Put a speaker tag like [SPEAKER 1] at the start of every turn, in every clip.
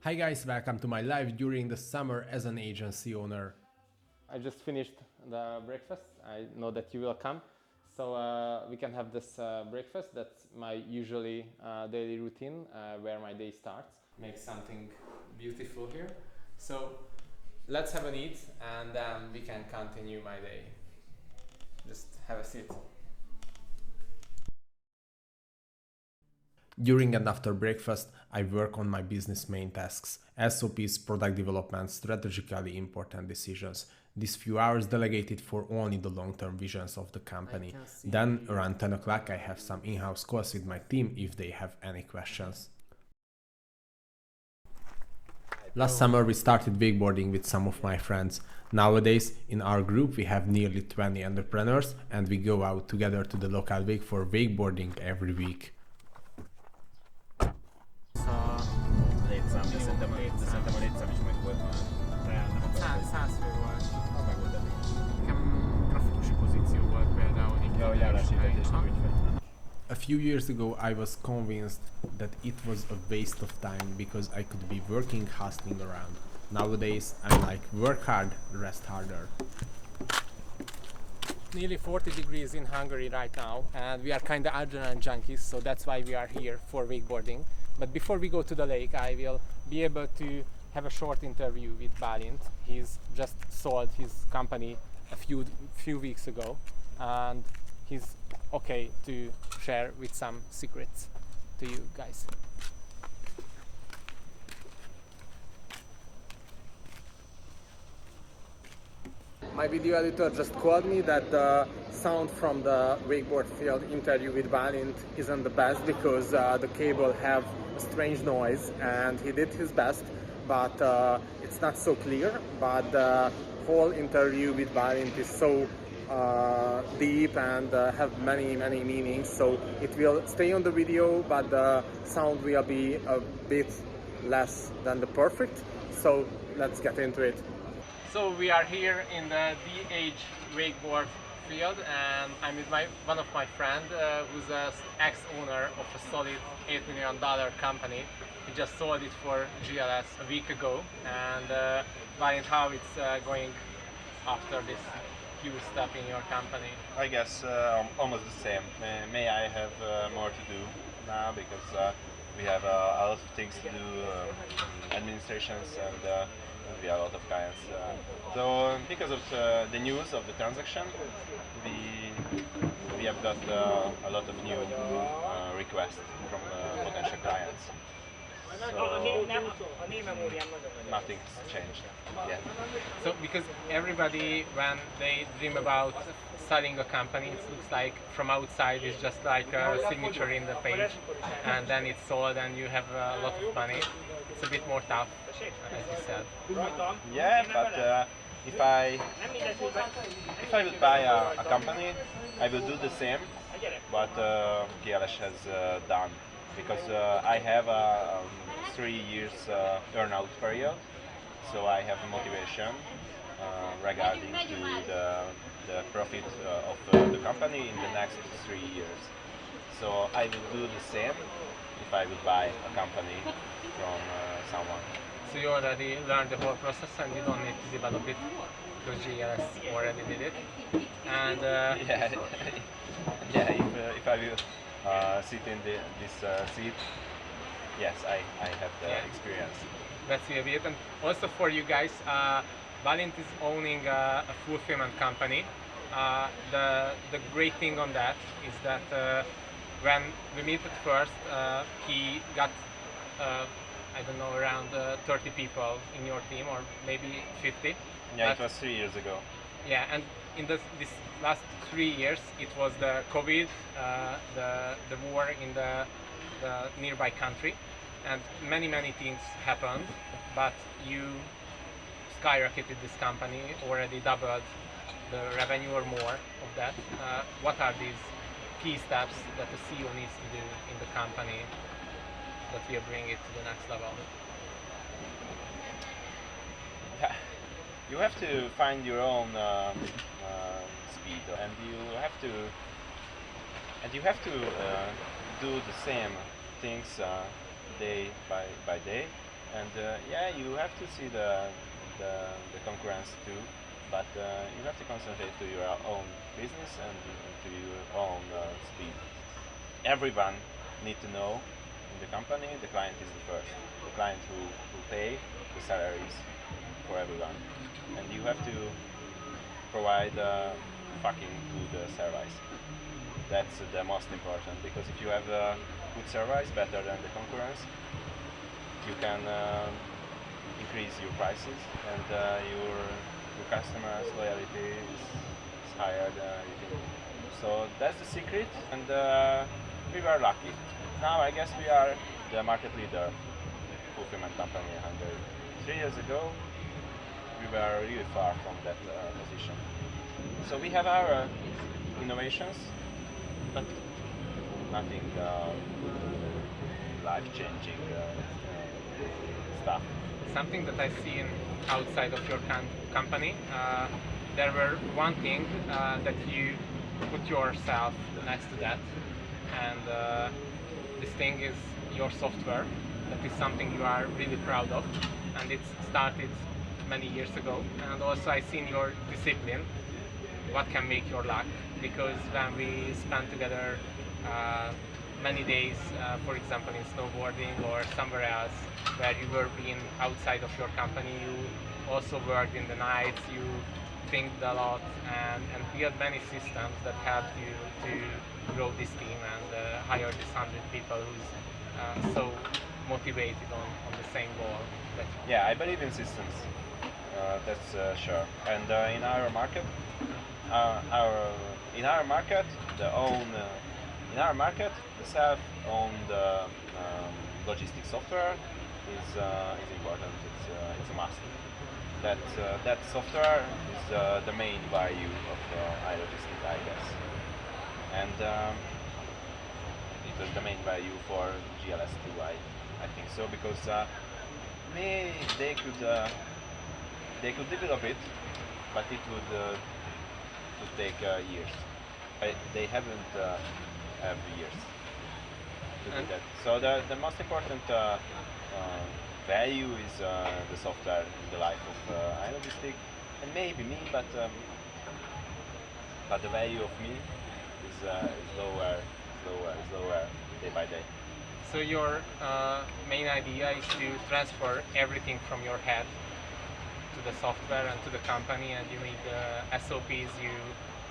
[SPEAKER 1] Hi guys, welcome to my life during the summer as an agency owner.
[SPEAKER 2] I just finished the breakfast. I know that you will come. So we can have this breakfast. That's my usually daily routine where my day starts. Make something beautiful here. So let's have an eat and then we can continue my day. Just have a seat.
[SPEAKER 1] During and after breakfast, I work on my business main tasks, SOPs, product development, strategically important decisions. These few hours delegated for only the long-term visions of the company. Then, around 10 o'clock, I have some in-house calls with my team if they have any questions. Last summer, we started wakeboarding with some of my friends. Nowadays, in our group, we have nearly 20 entrepreneurs, and we go out together to the local wake for wakeboarding every week.
[SPEAKER 3] Létszám, de szerintem a létszám is meg volt már. Reál nem akarok.
[SPEAKER 2] 100 fő volt.
[SPEAKER 3] Az meg volt elég.
[SPEAKER 2] Nekem grafikusi pozíció volt például.
[SPEAKER 3] Ja, hogy álláshirdetésnek ügyfél.
[SPEAKER 1] A few years ago, I was convinced that it was a waste of time because I could be working, hustling around. Nowadays, I'm like, work hard, rest harder.
[SPEAKER 2] Nearly 40 degrees in Hungary right now, and we are kind of adrenaline junkies, so that's why we are here for wakeboarding. But before we go to the lake, I will be able to have a short interview with Balint. He's just sold his company a few weeks ago, and he's okay to share with some secrets to you guys. My video editor just called me that the sound from the wakeboard field interview with Balint isn't the best because the cable have a strange noise, and he did his best, but it's not so clear. But the whole interview with Balint is so deep and have many meanings, so it will stay on the video, but the sound will be a bit less than the perfect. So let's get into it. So we are here in the DH wakeboard field, and I'm with one of my friends who's an ex-owner of a solid $8 million company. He just sold it for GLS a week ago, and Balint, how it's going after this huge step in your company?
[SPEAKER 4] I guess almost the same. May I have more to do now because we have a lot of things to do, administrations and we have a lot of clients. So because of the news of the transaction, we have got a lot of new requests from potential clients. So nothing's changed yet.
[SPEAKER 2] So because everybody, when they dream about selling a company, it looks like from outside it's just like a signature in the page, and then it's sold and you have a lot of money. It's a bit more tough, as you said.
[SPEAKER 4] Yeah, but if I would buy a company, I will do the same what GLS has done, because I have a 3 years earn-out period, so I have a motivation regarding to the profit of the company in the next 3 years. So I will do the same if I would buy a company from someone.
[SPEAKER 2] So you already learned the whole process and you don't need to develop it because GLS already did it. And
[SPEAKER 4] yeah, yeah. If I will sit in this seat, yes, I have the experience.
[SPEAKER 2] That's a bit. And also for you guys, Balint is owning a fulfillment company. The great thing on that is that when we meet at first, he got I don't know, around 30 people in your team, or maybe 50.
[SPEAKER 4] Yeah, it was 3 years ago.
[SPEAKER 2] Yeah, and in this last 3 years, it was the COVID, the war in the nearby country, and many things happened, but you skyrocketed this company, already doubled the revenue or more of that. What are these key steps that the CEO needs to do in the company that will bring it to the next level?
[SPEAKER 4] Yeah. You have to find your own speed, and you have to do the same things day by day, And yeah, you have to see the concurrence too, but you have to concentrate to your own business and to your own speed. Everyone need to know in the company the client is the first. The client who pay the salaries for everyone. And you have to provide fucking good service. That's the most important, because if you have good service better than the concurrence, you can increase your prices, and your customers' loyalty is higher than you think. So that's the secret, and we were lucky. Now I guess we are the market leader fulfillment company in Hungary. 3 years ago, we were really far from that position. So we have our innovations, but nothing life-changing stuff.
[SPEAKER 2] Something that I seen outside of your company, there were one thing that you put yourself next to that, and this thing is your software. That is something you are really proud of, and it started many years ago. And also I seen your discipline, what can make your luck, because when we spent together many days, for example in snowboarding or somewhere else where you were being outside of your company, you also worked in the nights, you think a lot and built many systems that helped you to grow this team and hire these 100 people who's so motivated on the same goal.
[SPEAKER 4] Yeah, I believe in systems. That's sure. And in our market, in our market, in our market, the self-owned logistics software is important. It's a must. That software is the main value of iLogistics, I guess, and it was the main value for GLS too. I think so, because they could develop it, but it would take years. They haven't have years to do that. So the most important value is the software in the life of iLogistics, and maybe me, but the value of me is lower day by day.
[SPEAKER 2] So your main idea is to transfer everything from your head to the software and to the company, and you need SOPs, you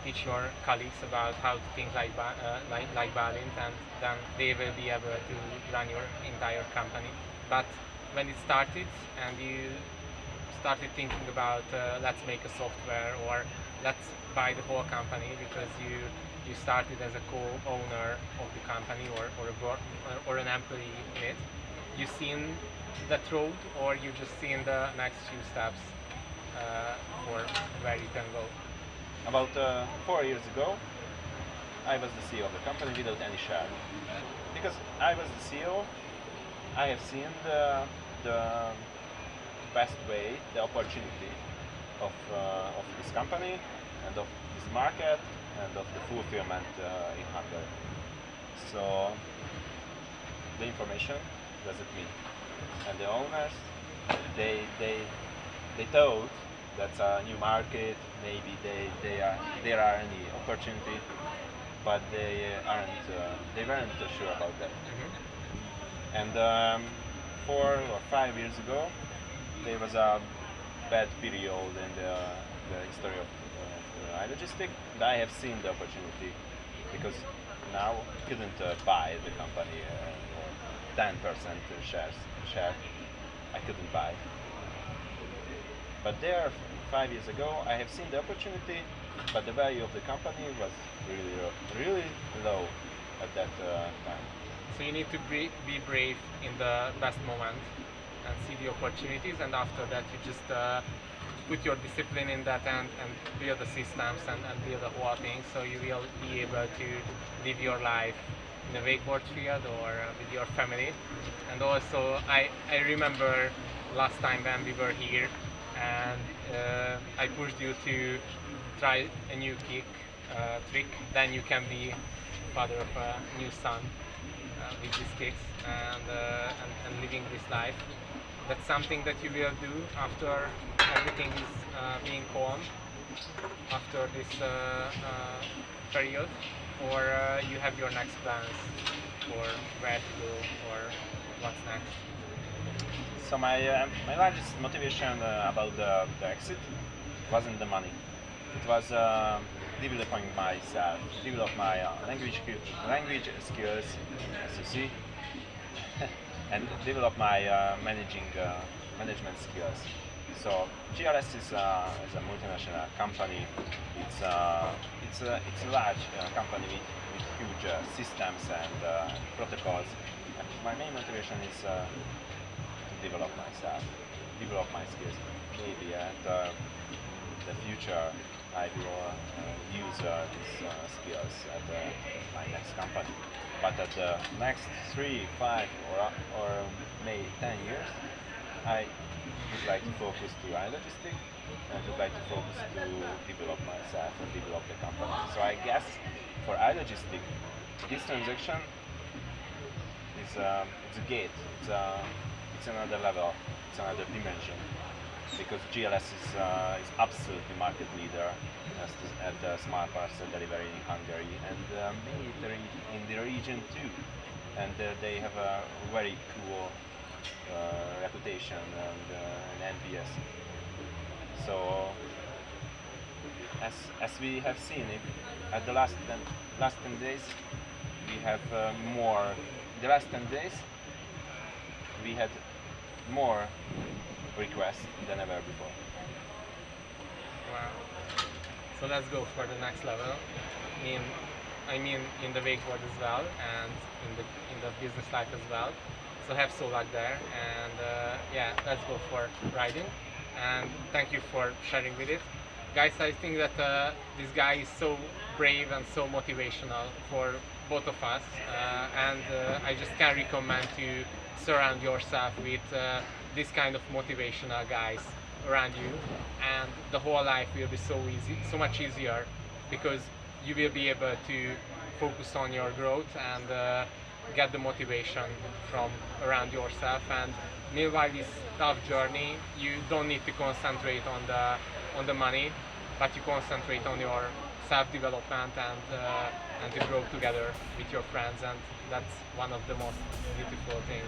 [SPEAKER 2] teach your colleagues about how to think like Balint, and then they will be able to run your entire company. But when it started and you started thinking about let's make a software or let's buy the whole company, because you started as a co-owner of the company or an employee in it, you seen that road, or you just seen the next few steps for where you can go?
[SPEAKER 4] About 4 years ago, I was the CEO of the company without any share. Because I was the CEO, I have seen the best way, the opportunity of this company and of this market and of the fulfillment in Hungary. So the information was at me, and the owners, they thought that's a new market, maybe there are any opportunity, but they weren't sure about that.
[SPEAKER 2] Mm-hmm.
[SPEAKER 4] And 4 or 5 years ago, there was a bad period in the history of iLogistics, and I have seen the opportunity, because now I couldn't buy the company or 10% share. I couldn't buy. But there, 5 years ago, I have seen the opportunity, but the value of the company was really low at that time.
[SPEAKER 2] So you need to be brave in the best moment and see the opportunities, and after that you just put your discipline in that and build the systems and build the whole thing, so you will be able to live your life in the wakeboard field or with your family. And also I remember last time when we were here, and I pushed you to try a new trick, then you can be father of a new son with these kicks and living this life. That's something that you will do after everything is being calm, after this period, or you have your next plans for where to go or what's next?
[SPEAKER 4] So my largest motivation about the exit wasn't the money. It was developing myself, develop my language skills, as you see, and develop my management skills. So GLS is a multinational company. It's a large company with huge systems and protocols. And my main motivation is to develop myself, develop my skills. Maybe at the future I will use these skills at my next company. But at the next 3, 5, or maybe 10 years, I would like to focus to iLogistics and would like to focus to develop myself and develop the company. So I guess for iLogistics, this transaction is it's a gate. It's another level. It's another dimension because GLS is absolutely market leader at the smart parcel delivery in Hungary and maybe in the region too. And they have a very cool reputation and NPS. So as we have seen it at the last 10 days, we have more. The last 10 days, we had more requests than ever before.
[SPEAKER 2] Wow. So let's go for the next level. I mean in the wakeboard as well, and in the business life as well. So have so luck there, and yeah, let's go for riding. And thank you for sharing with it, guys. I think that this guy is so brave and so motivational for both of us, and I just can recommend to surround yourself with this kind of motivational guys around you, and the whole life will be so easy, so much easier, because you will be able to focus on your growth and get the motivation from around yourself. And meanwhile this tough journey, you don't need to concentrate on the money, but you concentrate on your self-development and to grow together with your friends, and that's one of the most beautiful things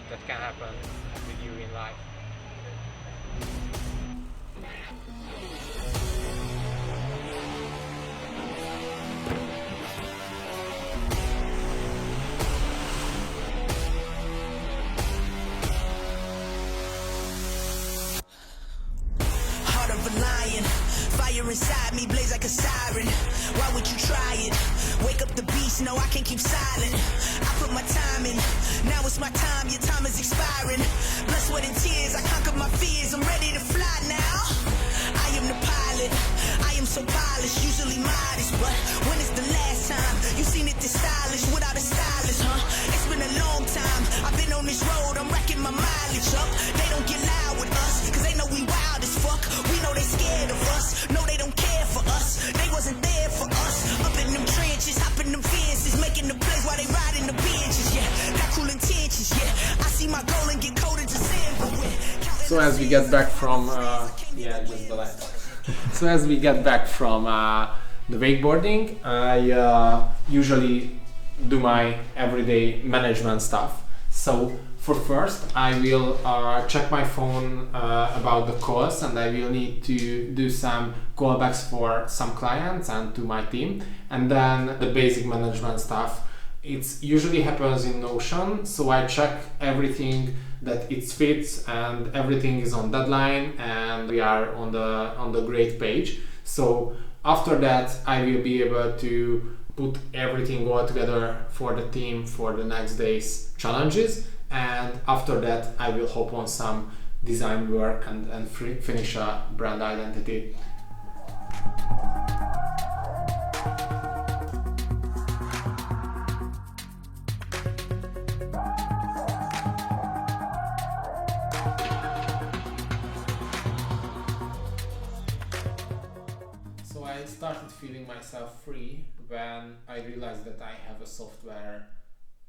[SPEAKER 2] that can happen with you in life.
[SPEAKER 5] Heart of a lion, fire inside me blaze like a siren. Why would you try it? Wake up the beast, no I can't keep silent. I put my time in, now it's my time, your time is expiring. Blood, sweat and tears, I conquered my fears, I'm ready to fly now. I am the pilot, I am so polished, usually modest, but when is the last time you seen it this stylish without a stylist, huh? It's been a long time, I've been on this road, I'm racking my mileage up. They don't get loud with us, cause they know we wild as fuck. We know they scared of us, no they don't care for us. They wasn't there for us, up in them trenches, hopping them fences, making the plays while they riding the benches, yeah. Got cool intentions, yeah. I see my goal and get cold into sin, but
[SPEAKER 1] So as we get back from So as we get back from the wakeboarding, I usually do my everyday management stuff. So for first, I will check my phone about the calls, and I will need to do some callbacks for some clients and to my team, and then the basic management stuff. It usually happens in Notion, so I check everything that it fits and everything is on deadline and we are on the great page. So after that, I will be able to put everything all together for the team for the next day's challenges, and after that I will hop on some design work and finish a brand identity. So I started feeling myself free when I realized that I have a software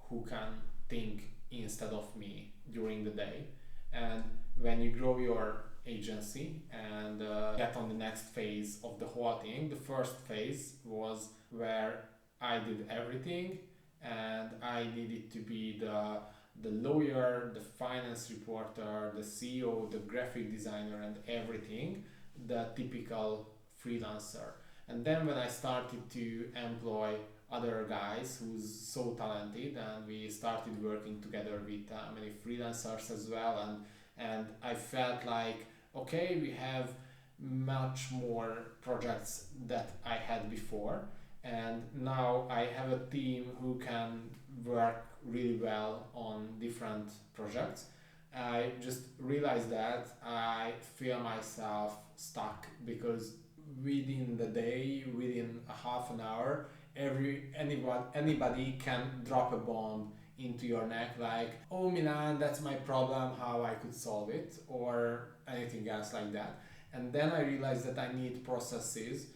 [SPEAKER 1] who can think instead of me during the day, And when you grow your agency and get on the next phase of the whole thing, the first phase was where I did everything, and I needed to be the lawyer, the finance reporter, the CEO, the graphic designer, and everything, the typical freelancer. And then when I started to employ other guys who's so talented, and we started working together with many freelancers as well, and I felt like, okay, we have much more projects that I had before, and now I have a team who can work really well on different projects. I just realized that I feel myself stuck because within the day, within a half an hour, anybody can drop a bomb into your neck like, oh Milan, that's my problem, how I could solve it, or anything else like that. And then I realized that I need processes.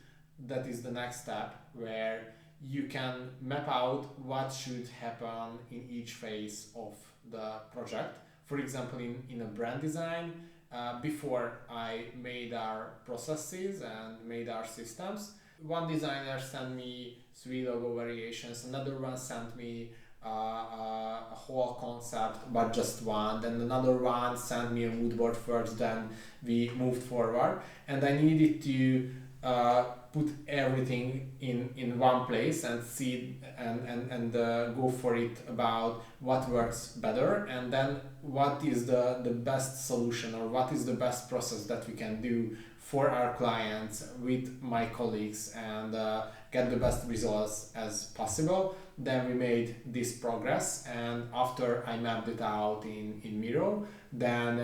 [SPEAKER 1] That is the next step, where you can map out what should happen in each phase of the project. For example, in a brand design, before I made our processes and made our systems, one designer sent me 3 logo variations, another one sent me a whole concept but just one, then another one sent me a mood board first, then we moved forward, and I needed to put everything in one place and see and go for it about what works better, and then what is the best solution, or what is the best process that we can do for our clients with my colleagues, and get the best results as possible. Then we made this progress, and after I mapped it out in Miro, then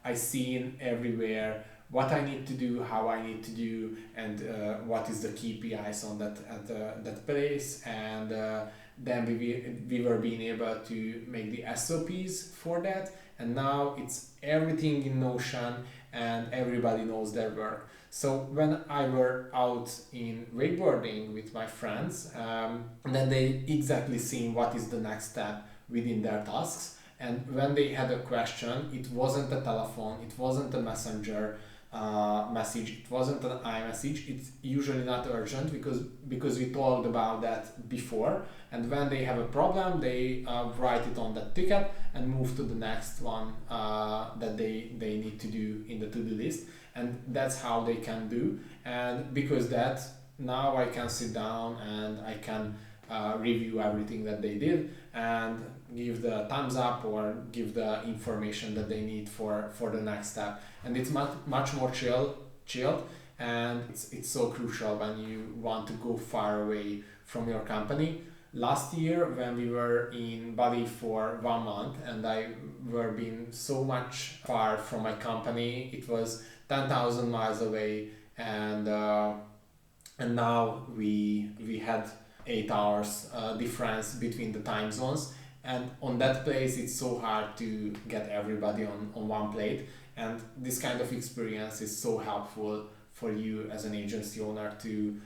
[SPEAKER 1] I seen everywhere what I need to do, how I need to do, and what is the KPIs on that place, and then we were being able to make the SOPs for that, and now it's everything in Notion, and everybody knows their work. So when I were out in wakeboarding with my friends, then they exactly seen what is the next step within their tasks, and when they had a question, it wasn't a telephone, it wasn't a messenger message, it wasn't an iMessage. It's usually not urgent because we talked about that before, and when they have a problem, they write it on that ticket and move to the next one that they need to do in the to-do list, and that's how they can do. And because that, now I can sit down and I can review everything that they did and give the thumbs up or give the information that they need for the next step. And it's much more chilled, and it's so crucial when you want to go far away from your company. Last year when we were in Bali for 1 month and I were being so much far from my company, it was 10,000 miles away, and now we had 8 hours difference between the time zones, and on that place it's so hard to get everybody on one plate, and this kind of experience is so helpful for you as an agency owner to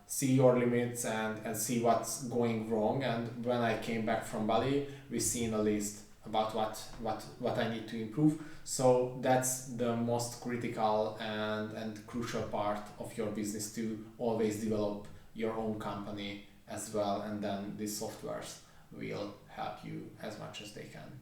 [SPEAKER 1] see your limits and see what's going wrong. And when I came back from Bali, we seen a list about what I need to improve. So that's the most critical and crucial part of your business, to always develop your own company as well, and then these softwares will help you as much as they can.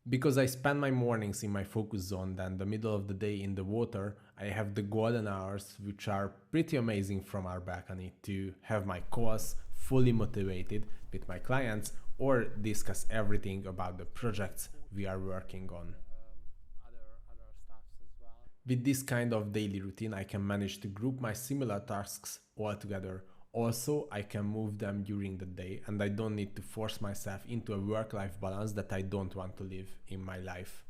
[SPEAKER 1] Because I spend my mornings in my focus zone, then the middle of the day in the water, I have the golden hours, which are pretty amazing from our balcony, to have my calls fully motivated with my clients or discuss everything about the projects we are working on. With this kind of daily routine, I can manage to group my similar tasks all together. Also, I can move them during the day, and I don't need to force myself into a work-life balance that I don't want to live in my life.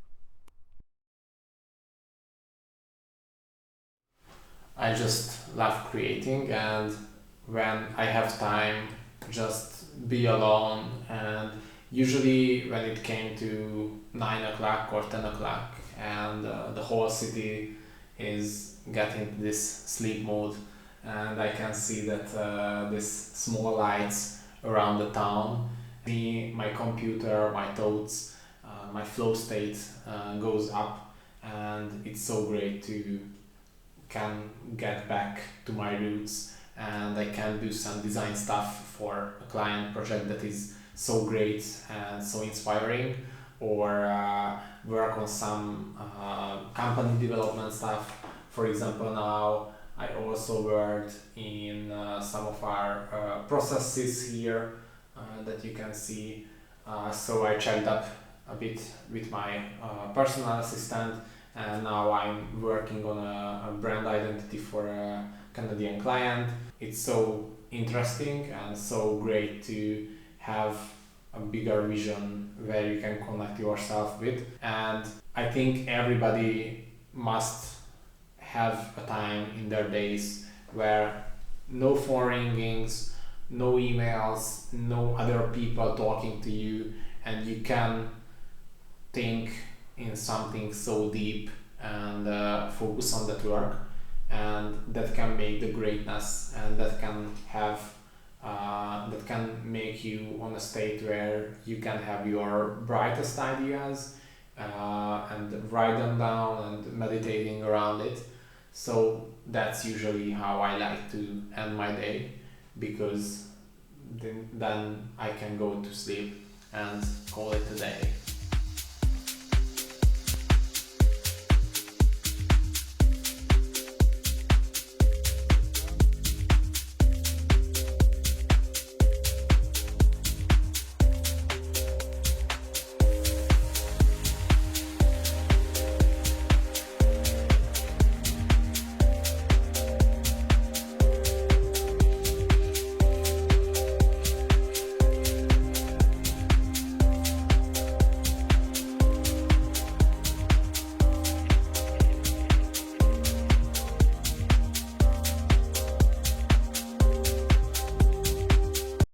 [SPEAKER 1] I just love creating, and when I have time, just be alone. And usually when it came to 9 o'clock or 10 o'clock and the whole city is getting this sleep mode, and I can see that this small lights around the town, Me, my computer, my thoughts, my flow state goes up, and it's so great to can get back to my roots, and I can do some design stuff for a client project that is so great and so inspiring, or work on some company development stuff. For example, now I also worked in some of our processes here that you can see. So I checked up a bit with my personal assistant, and now I'm working on a brand identity for a Canadian client. It's so interesting and so great to have a bigger vision where you can connect yourself with. And I think everybody must have a time in their days where no phone ringings, no emails, no other people talking to you, and you can think in something so deep and focus on that work, and that can make the greatness, and that can have that can make you on a state where you can have your brightest ideas and write them down and meditating around it. So that's usually how I like to end my day, because then I can go to sleep and call it a day.